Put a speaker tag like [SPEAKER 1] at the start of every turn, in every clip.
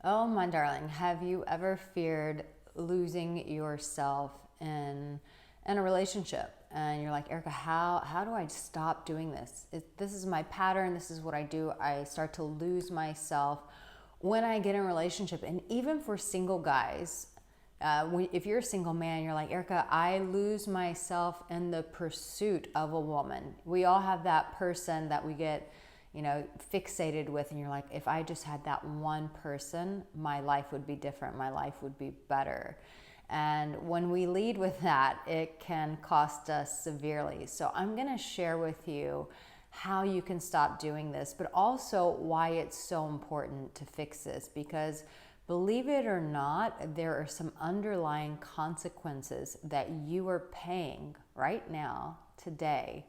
[SPEAKER 1] Oh, my darling, have you ever feared losing yourself in a relationship? And you're like, Erica, how do I stop doing this? This is my pattern. This is what I do. I start to lose myself when I get in a relationship. And even for single guys, if you're a single man, you're like, Erica, I lose myself in the pursuit of a woman. We all have that person that we get fixated with, and you're like, if I just had that one person, my life would be different, my life would be better. And when we lead with that, it can cost us severely. So I'm going to share with you how you can stop doing this, but also why it's so important to fix this, because believe it or not, there are some underlying consequences that you are paying right now, today,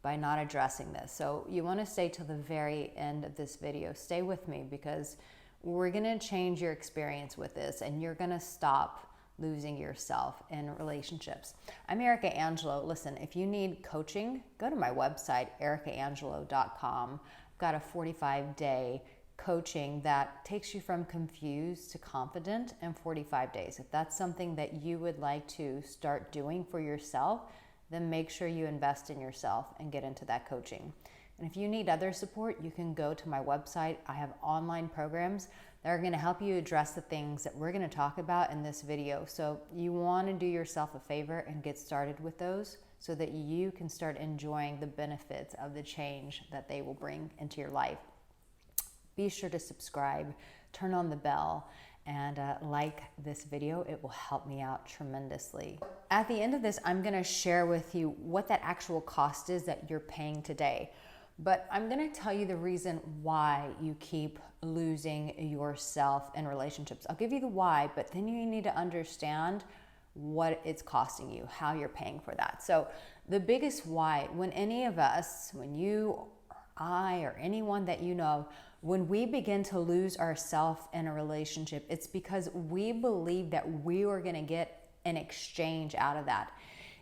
[SPEAKER 1] by not addressing this. So you want to stay till the very end of this video. Stay with me, because we're going to change your experience with this, and you're going to stop losing yourself in relationships. I'm Arica Angelo. Listen, if you need coaching, go to my website, aricaangelo.com. I've got a 45-day coaching that takes you from confused to confident in 45 days. If that's something that you would like to start doing for yourself, then make sure you invest in yourself and get into that coaching. And if you need other support, you can go to my website. I have online programs that are going to help you address the things that we're going to talk about in this video. So you want to do yourself a favor and get started with those so that you can start enjoying the benefits of the change that they will bring into your life. Be sure to subscribe, turn on the bell, and like this video. It will help me out tremendously. At the end of this, I'm going to share with you what that actual cost is that you're paying today. But I'm going to tell you the reason why you keep losing yourself in relationships. I'll give you the why, but then you need to understand what it's costing you, how you're paying for that. So the biggest why, when any of us, when you or I or anyone that you know, when we begin to lose ourselves in a relationship, it's because we believe that we are going to get an exchange out of that.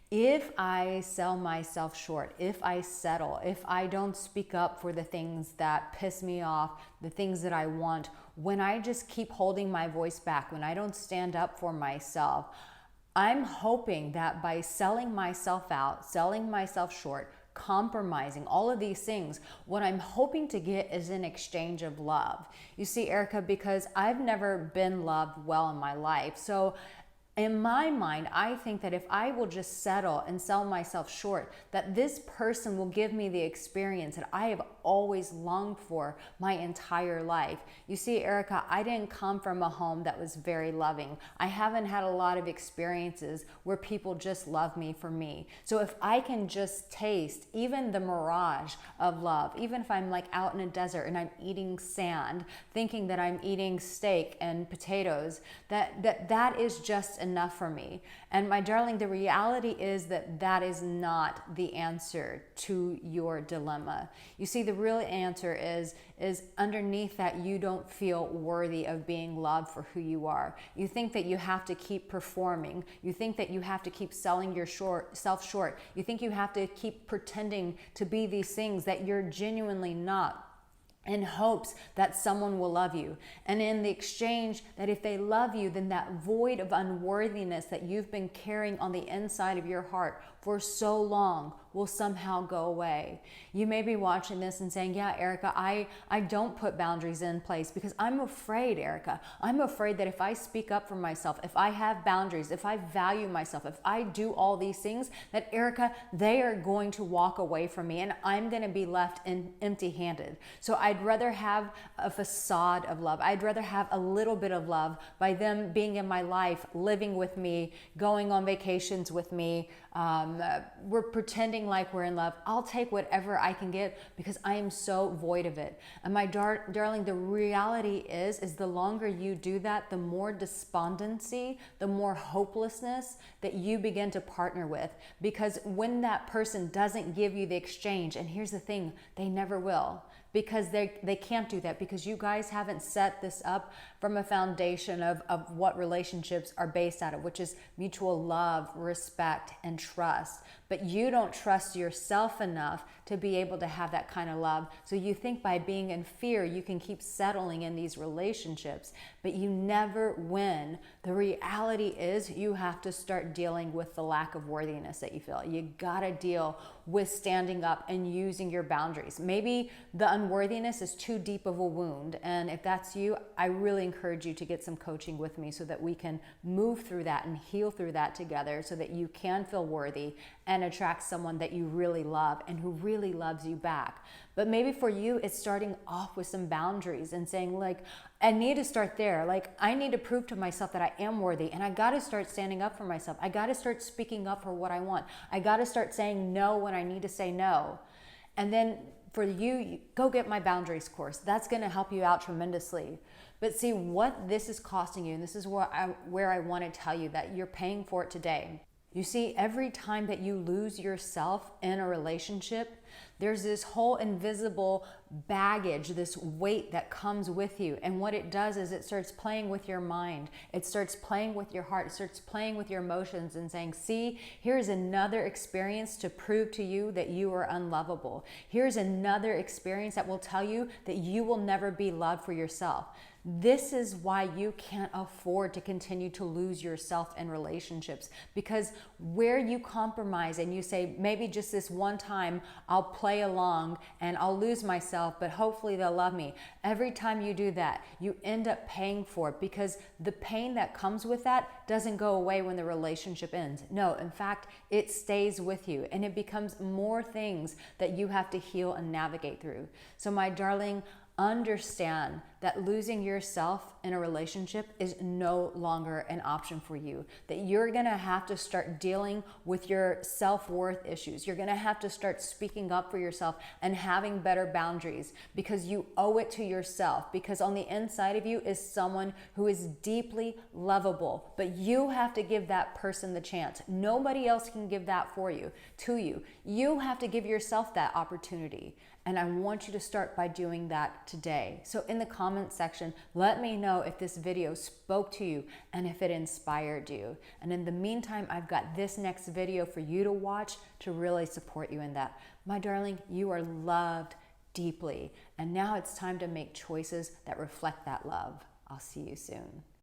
[SPEAKER 1] If I sell myself short, if I settle, if I don't speak up for the things that piss me off, the things that I want, when I just keep holding my voice back, when I don't stand up for myself, I'm hoping that by selling myself out, selling myself short, compromising, all of these things, what I'm hoping to get is an exchange of love. You see, Erica, because I've never been loved well in my life, so in my mind, I think that if I will just settle and sell myself short, that this person will give me the experience that I have always longed for my entire life. You see, Erica, I didn't come from a home that was very loving. I haven't had a lot of experiences where people just love me for me. So if I can just taste even the mirage of love, even if I'm like out in a desert and I'm eating sand, thinking that I'm eating steak and potatoes, that is just enough for me. And my darling, the reality is that that is not the answer to your dilemma. You see, the real answer is underneath that you don't feel worthy of being loved for who you are. You think that you have to keep performing. You think that you have to keep selling yourself short. You think you have to keep pretending to be these things that you're genuinely not, in hopes that someone will love you. And in the exchange, that if they love you, then that void of unworthiness that you've been carrying on the inside of your heart for so long will somehow go away. You may be watching this and saying, yeah, Erica, I don't put boundaries in place because I'm afraid, Erica. I'm afraid that if I speak up for myself, if I have boundaries, if I value myself, if I do all these things, that Erica, they are going to walk away from me and I'm going to be left empty-handed. So I'd rather have a facade of love. I'd rather have a little bit of love by them being in my life, living with me, going on vacations with me. We're pretending like we're in love. I'll take whatever I can get because I am so void of it. And my darling, the reality is the longer you do that, the more despondency, the more hopelessness that you begin to partner with. Because when that person doesn't give you the exchange, and here's the thing, they never will. Because they can't do that, because you guys haven't set this up from a foundation of what relationships are based out of, which is mutual love, respect, and trust. But you don't trust yourself enough to be able to have that kind of love. So you think by being in fear, you can keep settling in these relationships, but you never win. The reality is you have to start dealing with the lack of worthiness that you feel. You gotta deal with standing up and using your boundaries. Maybe the unworthiness is too deep of a wound. And if that's you, I really encourage you to get some coaching with me so that we can move through that and heal through that together so that you can feel worthy and attract someone that you really love and who really loves you back. But maybe for you, it's starting off with some boundaries and saying, like, I need to start there. Like, I need to prove to myself that I am worthy, and I got to start standing up for myself. I got to start speaking up for what I want. I got to start saying no when I need to say no. And then for you, go get my boundaries course. That's going to help you out tremendously. But see what this is costing you, and this is where I want to tell you that you're paying for it today. You see, every time that you lose yourself in a relationship, there's this whole invisible baggage, this weight that comes with you. And what it does is it starts playing with your mind. It starts playing with your heart. It starts playing with your emotions and saying, see, here's another experience to prove to you that you are unlovable. Here's another experience that will tell you that you will never be loved for yourself. This is why you can't afford to continue to lose yourself in relationships, because where you compromise and you say, maybe just this one time I'll play along and I'll lose myself, but hopefully they'll love me. Every time you do that, you end up paying for it, because the pain that comes with that doesn't go away when the relationship ends. No, in fact, it stays with you and it becomes more things that you have to heal and navigate through. So my darling, understand that losing yourself in a relationship is no longer an option for you, that you're gonna have to start dealing with your self-worth issues. You're gonna have to start speaking up for yourself and having better boundaries, because you owe it to yourself, because on the inside of you is someone who is deeply lovable, but you have to give that person the chance. Nobody else can give that for you, to you. You have to give yourself that opportunity. And I want you to start by doing that today. So in the comment section, let me know if this video spoke to you and if it inspired you. And in the meantime, I've got this next video for you to watch to really support you in that. My darling, you are loved deeply. And now it's time to make choices that reflect that love. I'll see you soon.